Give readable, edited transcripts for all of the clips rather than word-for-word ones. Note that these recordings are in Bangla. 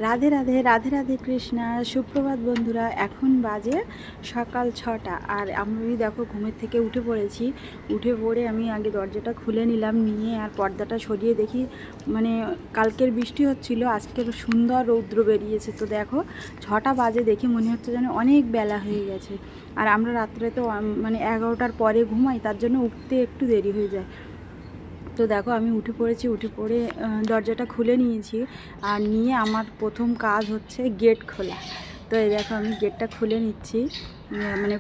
রাধে রাধে রাধে রাধে কৃষ্ণা। সুপ্রভাত বন্ধুরা। এখন বাজে সকাল 6টা আর আমি দেখো ঘুমের থেকে উঠে পড়েছি। উঠে পড়ে আমি আগে দরজাটা খুলে নিলাম, নিয়ে আর পর্দাটা সরিয়ে দেখি মানে কালকের বৃষ্টি হচ্ছিল, আজকের সুন্দর রৌদ্র বেরিয়েছে। তো দেখো 6টা বাজে, দেখি মনে হচ্ছে যেন অনেক বেলা হয়ে গেছে। আর আমরা রাত্রে তো মানে 11টার পরে ঘুমাই, তার জন্য উঠতে একটু দেরি হয়ে যায়। তো দেখো আমি উঠে পড়েছি, উঠে পড়ে দরজাটা খুলে নিয়েছি। আর নিয়ে আমার প্রথম কাজ হচ্ছে গেট খোলা। তো এই দেখো আমি গেটটা খুলে নিচ্ছি, মানে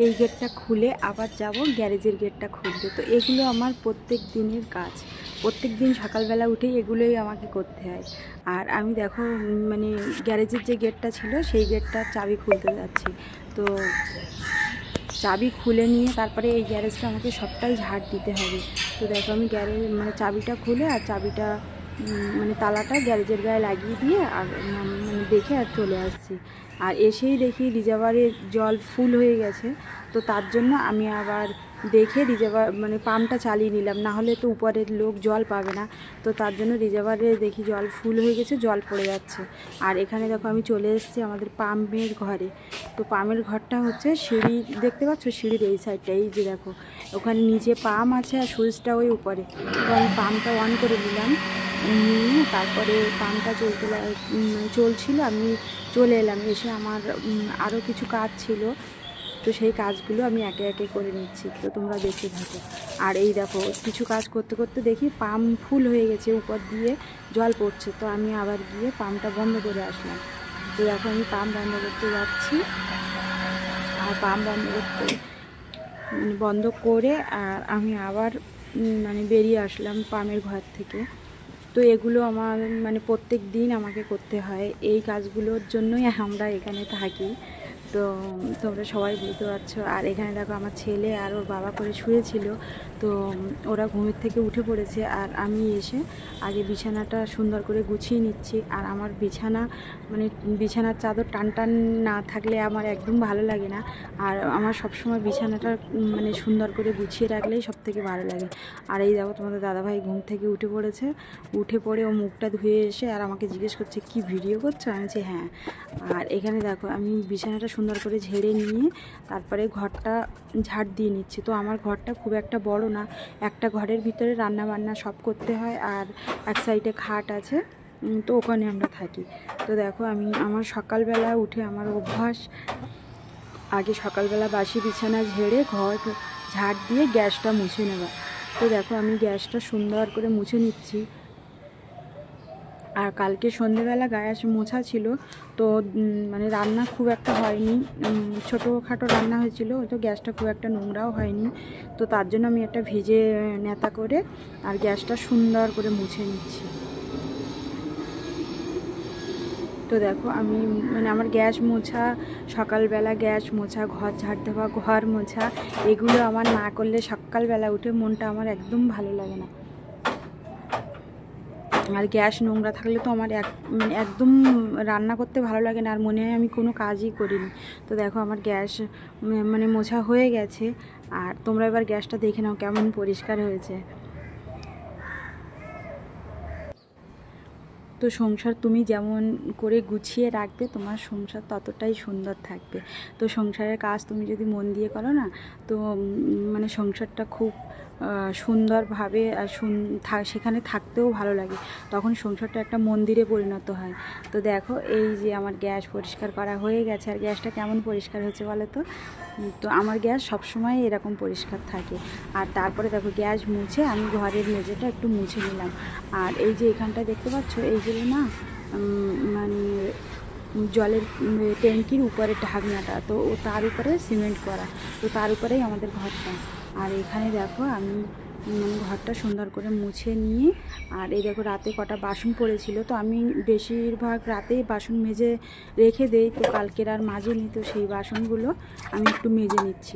এই গেটটা খুলে আবার যাব গ্যারেজের গেটটা খুলতে। তো এগুলো আমার প্রত্যেক দিনের কাজ, প্রত্যেক দিন সকালবেলা উঠেই এগুলোই আমাকে করতে হয়। আর আমি দেখো মানে গ্যারেজের যে গেটটা ছিল সেই গেটটার চাবি খুলতে যাচ্ছি। তো চাবি খুলে নিয়ে তারপরে এই গ্যারেজটা আমাকে সবটাই ঝাড় দিতে হবে। তো দেখো আমি গ্যারেজ মানে চাবিটা খুলে আর চাবিটা মানে তালাটা গ্যারেজের গায়ে লাগিয়ে দিয়ে আর মানে দেখে আর চলে আসছি। আর এসেই দেখি রিজার্ভারে জল ফুল হয়ে গেছে। তো তার জন্য আমি আবার দেখে রিজার্ভার মানে পাম্পটা চালিয়ে নিলাম, না হলে তো উপরের লোক জল পাবে না। তো তার জন্য রিজার্ভারে দেখি জল ফুল হয়ে গেছে, জল পড়ে যাচ্ছে। আর এখানে দেখো আমি চলে এসেছি আমাদের পাম্পের ঘরে। তো পাম্পের ঘরটা হচ্ছে সিঁড়ি, দেখতে পাচ্ছ সিঁড়ির এই সাইডটা, এই যে দেখো ওখানে নিচে পাম্প আছে আর সুইচটা ওই উপরে। তো আমি পাম্পটা অন করে দিলাম, নিয়ে তারপরে পাম্পটা চলছিল, আমি চলে এলাম। এসে আমার আরও কিছু কাজ ছিল, তো সেই কাজগুলো আমি একে একে করে নিচ্ছি। তো তোমরা দেখতে থাকো। আর এই দেখো কিছু কাজ করতে করতে দেখি পাম্প ফুল হয়ে গেছে, উপর দিয়ে জল পড়ছে। তো আমি আবার গিয়ে পাম্পটা বন্ধ করে আসলাম। তো দেখো আমি পাম্প বন্ধ করতে যাচ্ছি, আর পাম্প বন্ধ করে আর আমি আবার মানে বেরিয়ে আসলাম পাম্পের ঘর থেকে। তো এগুলো আমার মানে প্রত্যেক দিন আমাকে করতে হয়, এই কাজগুলোর জন্যই আমরা এখানে থাকি। তো তোমরা সবাই বুঝতে পারছো। আর এখানে দেখো আমার ছেলে আর ওর বাবা করে শুয়েছিল, তো ওরা ঘুমের থেকে উঠে পড়েছে। আর আমি এসে আগে বিছানাটা সুন্দর করে গুছিয়ে নিচ্ছি। আর আমার বিছানা মানে বিছানার চাদর টান টান না থাকলে আমার একদম ভালো লাগে না। আর আমার সবসময় বিছানাটা মানে সুন্দর করে গুছিয়ে রাখলেই সব থেকে ভালো লাগে। আর এই দেখো তোমাদের দাদাভাই ঘুম থেকে উঠে পড়েছে, উঠে পড়ে ও মুখটা ধুয়ে এসে আর আমাকে জিজ্ঞেস করছে কি ভিডিও করছো। আমি বলছি হ্যাঁ। আর এখানে দেখো আমি বিছানাটা সুন্দর করে ঝেড়ে নিয়ে তারপরে ঘরটা ঝাড় দিয়ে নিচ্ছি। তো আমার ঘরটা খুব একটা বড় না, একটা ঘরের ভিতরে রান্না বান্না সব করতে হয়, আর এক সাইডে খাট আছে, তো ওখানে আমরা থাকি। তো দেখো আমি আমার সকালবেলা উঠে আমার অভ্যাস আগে সকালবেলা বাসি বিছানা ঝেড়ে ঘর ঝাড় দিয়ে গ্যাসটা মুছে নেওয়া। তো দেখো আমি গ্যাসটা সুন্দর করে মুছে নিচ্ছি। আর কালকে সন্ধেবেলা গ্যাস মোছা ছিল, তো মানে রান্না খুব একটা হয়নি, ছোটোখাটো রান্না হয়েছিল, তো গ্যাসটা খুব একটা নোংরাও হয়নি। তো তার জন্য আমি একটা ভিজে নেতা করে আর গ্যাসটা সুন্দর করে মুছে নিচ্ছি। তো দেখো আমি মানে আমার গ্যাস মোছা, সকালবেলা গ্যাস মোছা, ঘর ঝাড় দেওয়া, ঘর মোছা, এগুলো আমার না করলে সকালবেলা উঠে মনটা আমার একদম ভালো লাগে না। আর গ্যাস নোংরা থাকলে তো আমার মানে একদম রান্না করতে ভালো লাগে না, আর মনে হয় আমি কোনো কাজই করিনি। তো দেখো আমার গ্যাস মানে মোছা হয়ে গেছে। আর তোমরা এবার গ্যাসটা দেখে নাও কেমন পরিষ্কার হয়েছে। তো সংসার তুমি যেমন করে গুছিয়ে রাখবে, তোমার সংসার ততটাই সুন্দর থাকবে। তো সংসারের কাজ তুমি যদি মন দিয়ে করো না, তো মানে সংসারটা খুব সুন্দরভাবে সেখানে থাকতেও ভালো লাগে, তখন সংসারটা একটা মন্দিরে পরিণত হয়। তো দেখো এই যে আমার গ্যাস পরিষ্কার করা হয়ে গেছে। আর গ্যাসটা কেমন পরিষ্কার হয়েছে বলো তো? তো আমার গ্যাস সবসময় এরকম পরিষ্কার থাকে। আর তারপরে দেখো গ্যাস মুছে আমি ঘরের মেঝেটা একটু মুছে নিলাম। আর এই যে এখানটা দেখতে পাচ্ছ, এইগুলো না মানে জলের ট্যাঙ্কির উপরে ঢাকনাটা, তো তার উপরে সিমেন্ট করা, তো তার উপরেই আমাদের ঘরটা। আর এখানে দেখো আমি মানে ঘরটা সুন্দর করে মুছে নিয়ে, আর এই দেখো রাতে কটা বাসন পড়েছিল, তো আমি বেশিরভাগ রাতেই বাসন মেজে রেখে দেই, তো কালকের আর মাজেনি, তো সেই বাসনগুলো আমি একটু মেজে নিচ্ছি।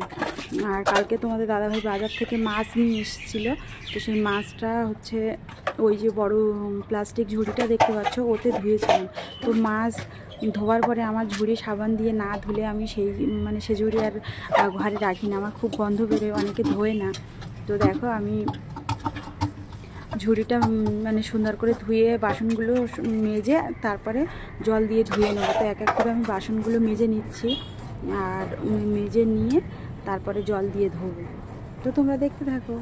আর কালকে তোমাদের দাদাভাই বাজার থেকে মাছ নিয়ে এসেছিলো, তো সেই মাছটা হচ্ছে ওই যে বড় প্লাস্টিক ঝুড়িটা দেখতে পাচ্ছ, ওতে ধুয়েছিলাম। তো মাছ ধোয়ার পরে আমার ঝুড়ি সাবান দিয়ে না ধুলে আমি মানে সে ঝুড়ি আর ঘরে রাখি না, আমার খুব গন্ধ বেরোয়, অনেকে ধোয় না। তো দেখো আমি ঝুড়িটা মানে সুন্দর করে ধুয়ে বাসনগুলো মেজে তারপরে জল দিয়ে ধুয়ে নেবো। তো এক এক করে আমি বাসনগুলো মেজে নিচ্ছি, আর মেজে নিয়ে তারপরে জল দিয়ে ধোবো। তো তোমরা দেখতে থাকো।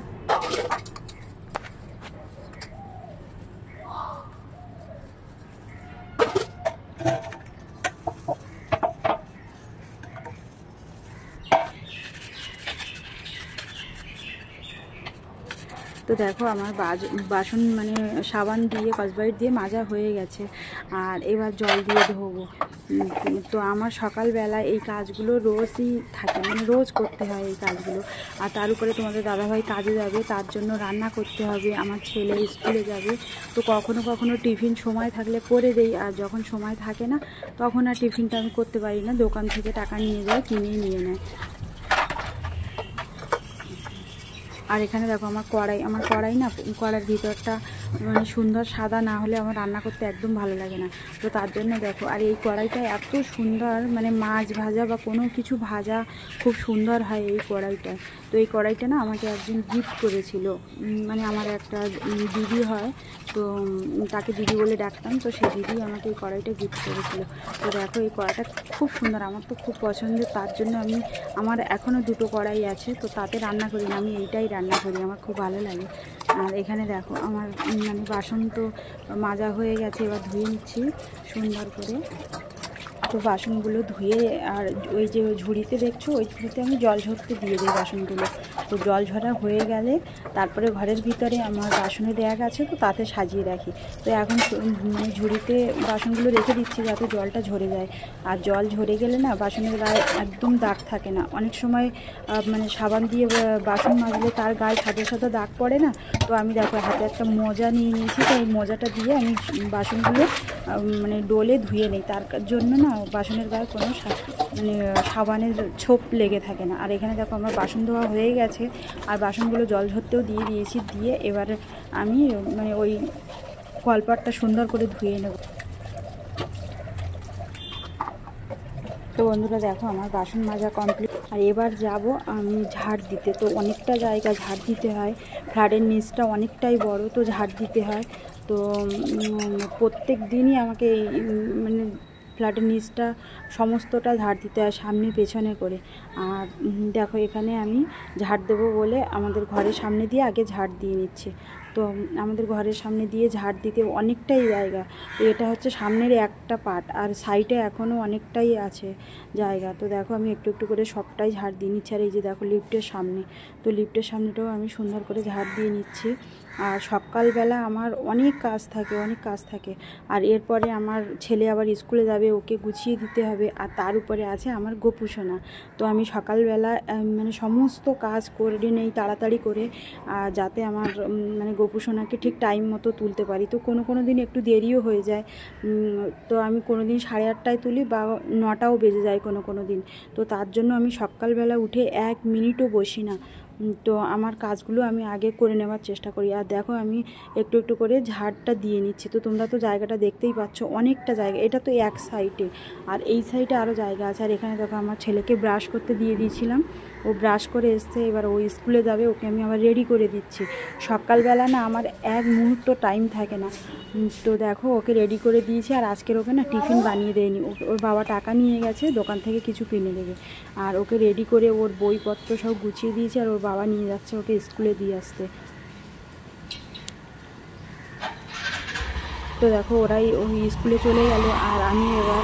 তো দেখো আমার বাসন মানে সাবান দিয়ে স্কচব্রাইট দিয়ে মাজা হয়ে গেছে, আর এবার জল দিয়ে ধোবো। তো আমার সকালবেলা এই কাজগুলো রোজই থাকে, মানে রোজ করতে হয় এই কাজগুলো। আর তার উপরে তোমাদের দাদাভাই কাজে যাবে, তার জন্য রান্না করতে হবে, আমার ছেলে স্কুলে যাবে। তো কখনো কখনো টিফিন সময় থাকলে করে দেই, আর যখন সময় থাকে না তখন আর টিফিনটা আমি করতে পারি না, দোকান থেকে টাকা নিয়ে যায়, কিনেই নিয়ে নেয়। আর এখানে দেখো আমার কড়াই না, কড়ার ভিতরটা মানে সুন্দর সাদা না হলে আমার রান্না করতে একদম ভালো লাগে না। তো তার জন্য দেখো, আর এই কড়াইটা এত সুন্দর, মানে মাছ ভাজা বা কোনো কিছু ভাজা খুব সুন্দর হয় এই কড়াইটায়। তো এই কড়াইটা না আমাকে একজন গিফট করেছিল, মানে আমার একটা দিদি হয়, তো তাকে দিদি বলে ডাকতাম। তো সেই দিদি আমাকে এই কড়াইটা গিফট করেছিল। তো দেখো এই কড়াইটা খুব সুন্দর, আমার তো খুব পছন্দের, তার জন্য আমার এখনও দুটো কড়াই আছে, তো তাতে রান্না করি না, আমি এইটাই রান্না করি, আমার খুব ভালো লাগে। আর এখানে দেখো আমার মানে বাসন তো মাজা হয়ে গেছে, এবার ধুয়ে নিচ্ছি সুন্দর করে। তো বাসনগুলো ধুয়ে, আর ওই যে ঝুড়িতে দেখছো, ওই ঝুড়িতে আমি জল ঝরতে দিয়ে দিই বাসনগুলো। তো জল ঝরা হয়ে গেলে তারপরে ঘরের ভিতরে আমার বাসনের র্যাক আছে, তো তাতে সাজিয়ে রাখি। তো এখন মানে ঝুড়িতে বাসনগুলো রেখে দিচ্ছি যাতে জলটা ঝরে যায়। আর জল ঝরে গেলে না বাসনের গায়ে একদম দাগ থাকে না। অনেক সময় মানে সাবান দিয়ে বাসন মাজলে তার গায়ে সাদা সাদা দাগ পড়ে না। তো আমি দেখো হাতে একটা মোজা নিয়ে নিয়েছি, তো এই মোজাটা দিয়ে আমি বাসনগুলো মানে ডোলে ধুয়ে নিই, তার জন্য না বাসনের গায়ে কোনো মানে সাবানের ছোপ লেগে থাকে না। আর এখানে দেখো আমার বাসন ধোয়া হয়ে গেছে, আর বাসনগুলো জল ঝরতেও দিয়ে দিয়েছি। দিয়ে এবার আমি মানে ওই কলপাটটা সুন্দর করে ধুয়ে নেব। তো বন্ধুরা দেখো আমার বাসন মাজা কমপ্লিট, আর এবার যাব আমি ঝাড় দিতে। তো অনেকটা জায়গা ঝাড় দিতে হয়, ফ্ল্যাটের নিচটা অনেকটাই বড়, তো ঝাড় দিতে হয়। তো প্রত্যেক দিনই আমাকে এই মানে ফ্ল্যাটের নিচটা সমস্তটা ঝাড় দিতে হয়, সামনে পেছনে করে। আর দেখো এখানে আমি ঝাড় দেবো বলে আমাদের ঘরের সামনে দিয়ে আগে ঝাড় দিয়ে নিচ্ছে। তো আমাদের ঘরের সামনে দিয়ে ঝাড় দিতে অনেকটাই জায়গা। তো এটা হচ্ছে সামনের একটা পার্ট, আর সাইডে এখনও অনেকটাই আছে জায়গা। তো দেখো আমি একটু একটু করে সবটাই ঝাড় দিয়ে নিচ্ছি। আর এই যে দেখো লিফটের সামনে, তো লিফটের সামনেটাও আমি সুন্দর করে ঝাড় দিয়ে নিচ্ছি। আর সকালবেলা আমার অনেক কাজ থাকে। আর এরপরে আমার ছেলে আবার স্কুলে যাবে, ওকে গুছিয়ে দিতে হবে। আর তার উপরে আছে আমার গোপুসোনা। তো আমি সকালবেলা মানে সমস্ত কাজ করে নেই তাড়াতাড়ি করে, যাতে আমার মানে গোপুসোনাকে ঠিক টাইম মতো তুলতে পারি। তো কোনো দিন একটু দেরিও হয়ে যায়, তো আমি কোনো দিন 8:30টায় তুলি বা 9টাও বেজে যায় কোনো দিন। তো তার জন্য আমি সকালবেলা উঠে 1 মিনিটও বসি না। তো আমার কাজগুলো আমি আগে করে নেওয়ার চেষ্টা করি। আর দেখো আমি একটু একটু করে ঝাড়টা দিয়ে নিচ্ছি। তো তোমরা তো জায়গাটা দেখতেই পাচ্ছ, অনেকটা জায়গা, এটা তো এক সাইডে, আর এই সাইডে আরও জায়গা আছে। আর এখানে দেখো আমার ছেলেকে ব্রাশ করতে দিয়ে দিয়েছিলাম, ও ব্রাশ করে এসছে, এবার ও স্কুলে যাবে, ওকে আমি আবার রেডি করে দিচ্ছি। সকালবেলা না আমার এক মুহূর্ত টাইম থাকে না। তো দেখো ওকে রেডি করে দিয়েছি, আর আজকের ওকে না টিফিন বানিয়ে দেয়নি, ওর বাবা টাকা নিয়ে গেছে দোকান থেকে কিছু কিনে দেবে। আর ওকে রেডি করে ওর বইপত্র সব গুছিয়ে দিয়েছি, আর ওর বাবা নিয়ে যাচ্ছে ওকে স্কুলে দিয়ে আসতে। তো দেখো ওরাই ওই স্কুলে চলে গেল, আর আমি এবার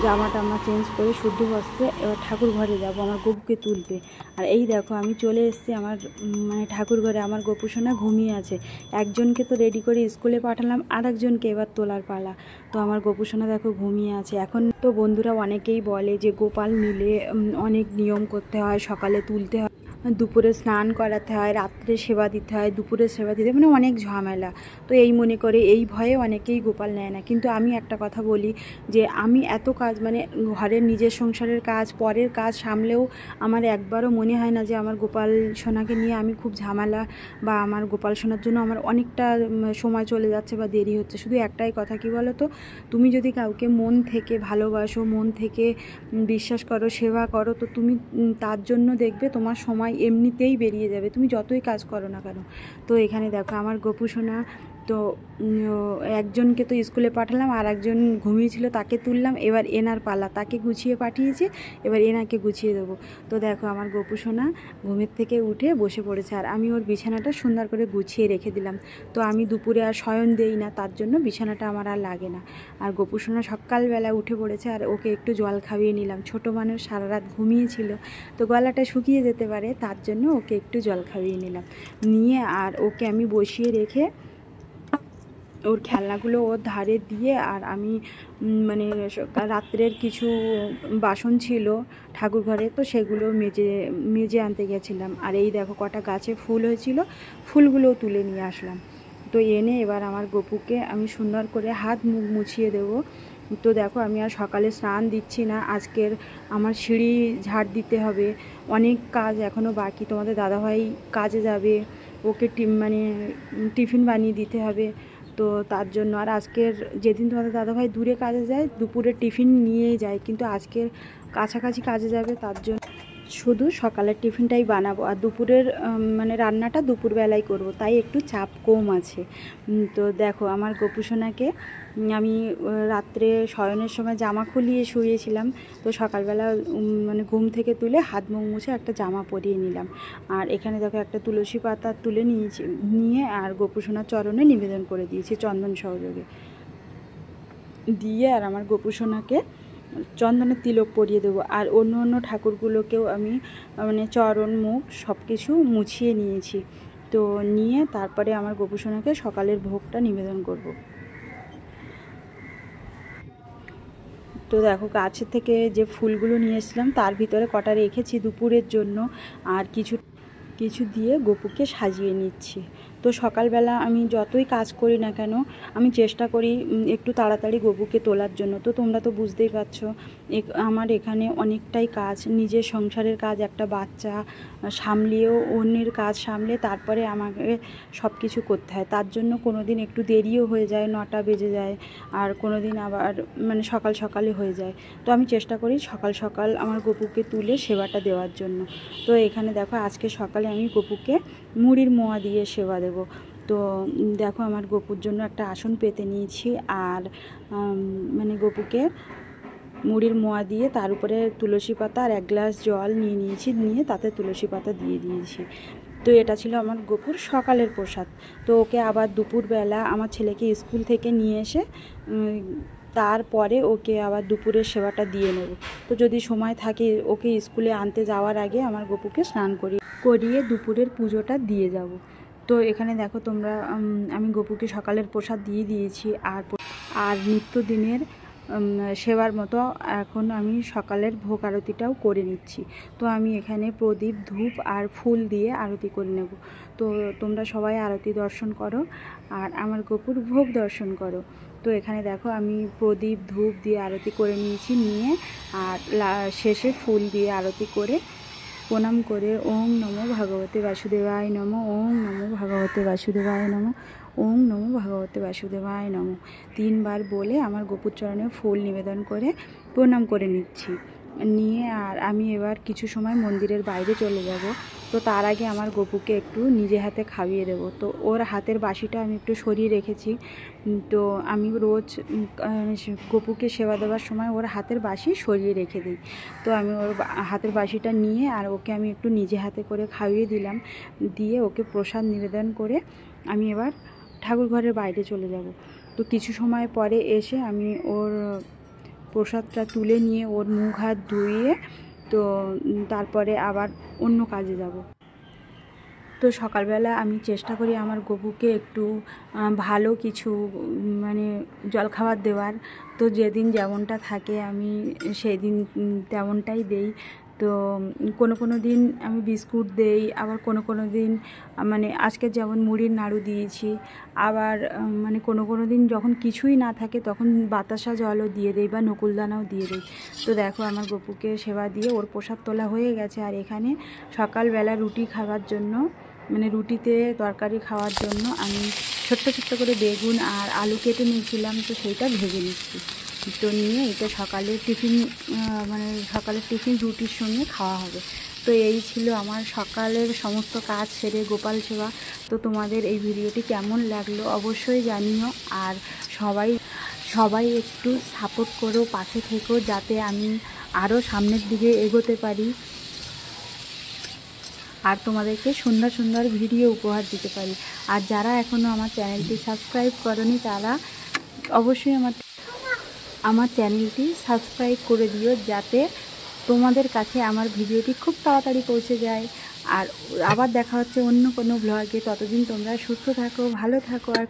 জামা টামা চেঞ্জ করে শুদ্ধ বস্ত্রে এবার ঠাকুর ঘরে যাবো আমার গপুকে তুলতে। আর এই দেখো আমি চলে এসেছি আমার মানে ঠাকুর ঘরে। আমার গোপুসোনা ঘুমিয়ে আছে, একজনকে তো রেডি করে স্কুলে পাঠালাম, আর একজনকে এবার তোলার পালা। তো আমার গোপুসোনা দেখো ঘুমিয়ে আছে। এখন তো বন্ধুরা অনেকেই বলে যে গোপাল নিলে অনেক নিয়ম করতে হয়, সকালে তুলতে হয়, দুপুরে স্নান করাতে হয়, রাত্রে সেবা দিতে হয়, দুপুরে সেবা দিতে হয়, মানে অনেক ঝামেলা। তো এই মনে করে এই ভয়ে অনেকেই গোপাল নেয় না। কিন্তু আমি একটা কথা বলি যে আমি এত কাজ মানে ঘরের নিজের সংসারের কাজ পরের কাজ সামলেও আমার একবারও মনে হয় না যে আমার গোপাল সোনাকে নিয়ে আমি খুব ঝামেলা, বা আমার গোপাল সোনার জন্য আমার অনেকটা সময় চলে যাচ্ছে বা দেরি হচ্ছে। শুধু একটাই কথা, কি বলো তো, তুমি যদি কাউকে মন থেকে ভালোবাসো, মন থেকে বিশ্বাস করো, সেবা করো, তো তুমি তার জন্য দেখবে তোমার সময় সময় এমনিতেই বেরিয়ে যাবে, তুমি যতই কাজ করো না কেন। তো এখানে দেখো আমার গোপু সোনা, তো একজনকে তো স্কুলে পাঠালাম, আর একজন ঘুমিয়েছিল তাকে তুললাম, এবার এনার পালা, তাকে গুছিয়ে পাঠিয়েছে, এবার এনাকে গুছিয়ে দেবো। তো দেখো আমার গোপু সোনা ঘুমের থেকে উঠে বসে পড়েছে, আর আমি ওর বিছানাটা সুন্দর করে গুছিয়ে রেখে দিলাম। তো আমি দুপুরে আর শয়ন দেই না, তার জন্য বিছানাটা আমার আর লাগে না। আর গোপু সোনা সকালবেলা উঠে পড়েছে, আর ওকে একটু জল খাইয়ে নিলাম। ছোটো মানুষ সারা রাত ঘুমিয়েছিল, তো গলাটা শুকিয়ে যেতে পারে, তার জন্য ওকে একটু জল খাইয়ে নিলাম। নিয়ে আর ওকে আমি বসিয়ে রেখে ওর খেলনাগুলো ওর ধারে দিয়ে, আর আমি মানে রাত্রের কিছু বাসন ছিল ঠাকুর ঘরে, তো সেগুলো মেজে আনতে গেছিলাম। আর এই দেখো কটা গাছে ফুল হয়েছিল, ফুলগুলোও তুলে নিয়ে আসলাম। তো এনে এবার আমার গপুকে আমি সুন্দর করে হাত মুখ মুছিয়ে দেবো। তো দেখো আমি আর সকালে স্নান দিচ্ছি না, আজকের আমার সিঁড়ি ঝাড় দিতে হবে, অনেক কাজ এখনও বাকি। তোমাদের দাদাভাই কাজে যাবে, ওকে টিফিন বানিয়ে দিতে হবে, তো তার জন্য। আর আজকের যেদিন তোমাদের দাদাভাই দূরে কাজে যায় দুপুরে টিফিন নিয়ে যায়, কিন্তু আজকের কাছাকাছি কাজে যাবে, তার জন্য শুধু সকালের টিফিনটাই বানাবো, আর দুপুরের রান্নাটা দুপুরবেলায় করব, তাই একটু চাপ কম আছে। তো দেখো আমার গোপুসোনাকে আমি রাত্রে শয়নের সময় জামা খুলিয়ে শুয়েছিলাম, তো সকালবেলা ঘুম থেকে তুলে হাত মুখ মুছে একটা জামা পরিয়ে নিলাম। আর এখানে দেখো একটা তুলসী পাতা তুলে নিয়ে আর গোপুসোনার চরণে নিবেদন করে দিয়েছি চন্দন সহযোগে দিয়ে, আর আমার গোপুসোনাকে চন্দনের তিলক পরিয়ে দেবো। আর অন্য অন্য ঠাকুরগুলোকেও আমি চরণ মুখ সব কিছু মুছিয়ে নিয়েছি। তো নিয়ে তারপরে আমার গোপুসোনাকে সকালের ভোগটা নিবেদন করব। তো দেখো গাছের থেকে যে ফুলগুলো নিয়ে এসেছিলাম তার ভিতরে কটা রেখেছি দুপুরের জন্য, আর কিছু দিয়ে গপুকে সাজিয়ে নিচ্ছি। তো সকালবেলা আমি যতই কাজ করি না কেন আমি চেষ্টা করি একটু তাড়াতাড়ি গপুকে তোলার জন্য। তো তোমরা তো বুঝতেই পারছো আমার এখানে অনেকটাই কাজ, নিজের সংসারের কাজ, একটা বাচ্চা সামলিয়েও অন্যের কাজ সামলে তারপরে আমাকে সব কিছু করতে হয়, তার জন্য কোনো দিন একটু দেরিও হয়ে যায়, 9টা বেজে যায়, আর কোনো দিন আবার সকালে হয়ে যায়। তো আমি চেষ্টা করি সকাল সকাল আমার গপুকে তুলে সেবাটা দেওয়ার জন্য। তো এখানে দেখো আজকে সকালে আমি গপুকে মুড়ির মোয়া দিয়ে সেবা দেব। তো দেখো আমার গপুর জন্য একটা আসন পেতে নিয়েছি, আর গপুকে মুড়ির মোয়া দিয়ে তার উপরে তুলসী পাতা আর 1 গ্লাস জল নিয়ে তাতে তুলসী পাতা দিয়ে দিয়েছি। তো এটা ছিল আমার গপুর সকালের প্রসাদ। তো ওকে আবার দুপুরবেলা আমার ছেলেকে স্কুল থেকে নিয়ে এসে তারপরে ওকে আবার দুপুরের সেবাটা দিয়ে নেব। তো যদি সময় থাকে ওকে স্কুলে আনতে যাওয়ার আগে আমার গপুকে স্নান করিয়ে দুপুরের পুজোটা দিয়ে যাব। তো এখানে দেখো তোমরা আমি গপুকে সকালের প্রসাদ দিয়ে দিয়েছি, আর নিত্যদিনের সেবার মতো এখন আমি সকালের ভোগ আরতিটাও করে নিচ্ছি। তো আমি এখানে প্রদীপ ধূপ আর ফুল দিয়ে আরতি করে নেব। তো তোমরা সবাই আরতি দর্শন করো আর আমার গপুর ভোগ দর্শন করো। তো এখানে দেখো আমি প্রদীপ ধূপ দিয়ে আরতি করে নিয়েছি, নিয়ে আর শেষে ফুল দিয়ে আরতি করে প্রণাম করে ওং নমো ভগবতে বাসুদেবায় নমঃ, ওং নমো ভগবতে বাসুদেবায় নমঃ, ওং নমো ভগবতে বাসুদেবায় নমঃ 3 বার বলে আমার গোপুর চরণে ফুল নিবেদন করে প্রণাম করে নিচ্ছি। নিয়ে আর আমি এবার কিছু সময় মন্দিরের বাইরে চলে যাব। তো তার আগে আমার গপুকে একটু নিজে হাতে খাইয়ে দেব। তো ওর হাতের বাসিটা আমি একটু সরিয়ে রেখেছি। তো আমি রোজ গপুকে সেবা দেওয়ার সময় ওর হাতের বাসি সরিয়ে রেখে দিই। তো আমি ওর হাতের বাসিটা নিয়ে আর ওকে আমি একটু নিজে হাতে করে খাইয়ে দিলাম, দিয়ে ওকে প্রসাদ নিবেদন করে আমি এবার ঠাকুর ঘরের বাইরে চলে যাব। তো কিছু সময় পরে এসে আমি ওর প্রসাদটা তুলে নিয়ে ওর মুখ হাত ধুইয়ে তো তারপরে আবার অন্য কাজে যাব। তো সকালবেলা আমি চেষ্টা করি আমার গপুকে একটু ভালো কিছু জলখাবার দেওয়ার। তো যেদিন যেমনটা থাকে আমি সেই দিন তেমনটাই দেই। তো কোনো দিন আমি বিস্কুট দেই, আবার কোনো দিন আজকে যেমন মুড়ির নাড়ু দিয়েছি, আবার কোনো দিন যখন কিছুই না থাকে তখন বাতাসা জলও দিয়ে দেই বা নকুলদানাও দিয়ে দিই। তো দেখো আমার গপুকে সেবা দিয়ে ওর প্রসাদ তোলা হয়ে গেছে। আর এখানে সকালবেলা রুটি খাওয়ার জন্য রুটিতে তরকারি খাওয়ার জন্য আমি ছোট্ট করে বেগুন আর আলু কেটে নিয়েছিলাম, তো সেইটা ভেজে নিচ্ছি। তো নিয়ে এটা সকালের টিফিন রুটির সঙ্গে খাওয়া হবে। তো এই ছিল আমার সকালের সমস্ত কাজ সেরে গোপাল সেবা। তো তোমাদের এই ভিডিওটি কেমন লাগলো অবশ্যই জানিও, আর সবাই একটু সাপোর্ট করো, পাশে থেকো, যাতে আমি আরও সামনের দিকে এগোতে পারি আর তোমাদেরকে সুন্দর সুন্দর ভিডিও উপহার দিতে পারি। আর যারা এখনও আমার চ্যানেলটি সাবস্ক্রাইব করনি তারা অবশ্যই আমার চ্যানেলটি সাবস্ক্রাইব করে দিও, যাতে তোমাদের কাছে আমার ভিডিওটি খুব তাড়াতাড়ি পৌঁছে যায়। আর আবার দেখা হচ্ছে অন্য কোনো ব্লগে। ততদিন তোমরা সুস্থ থাকো, ভালো থাকো, আর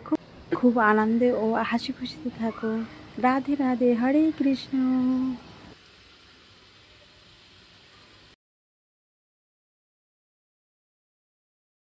খুব আনন্দে ও হাসি খুশিতে থাকো। রাধে রাধে, হরে কৃষ্ণ।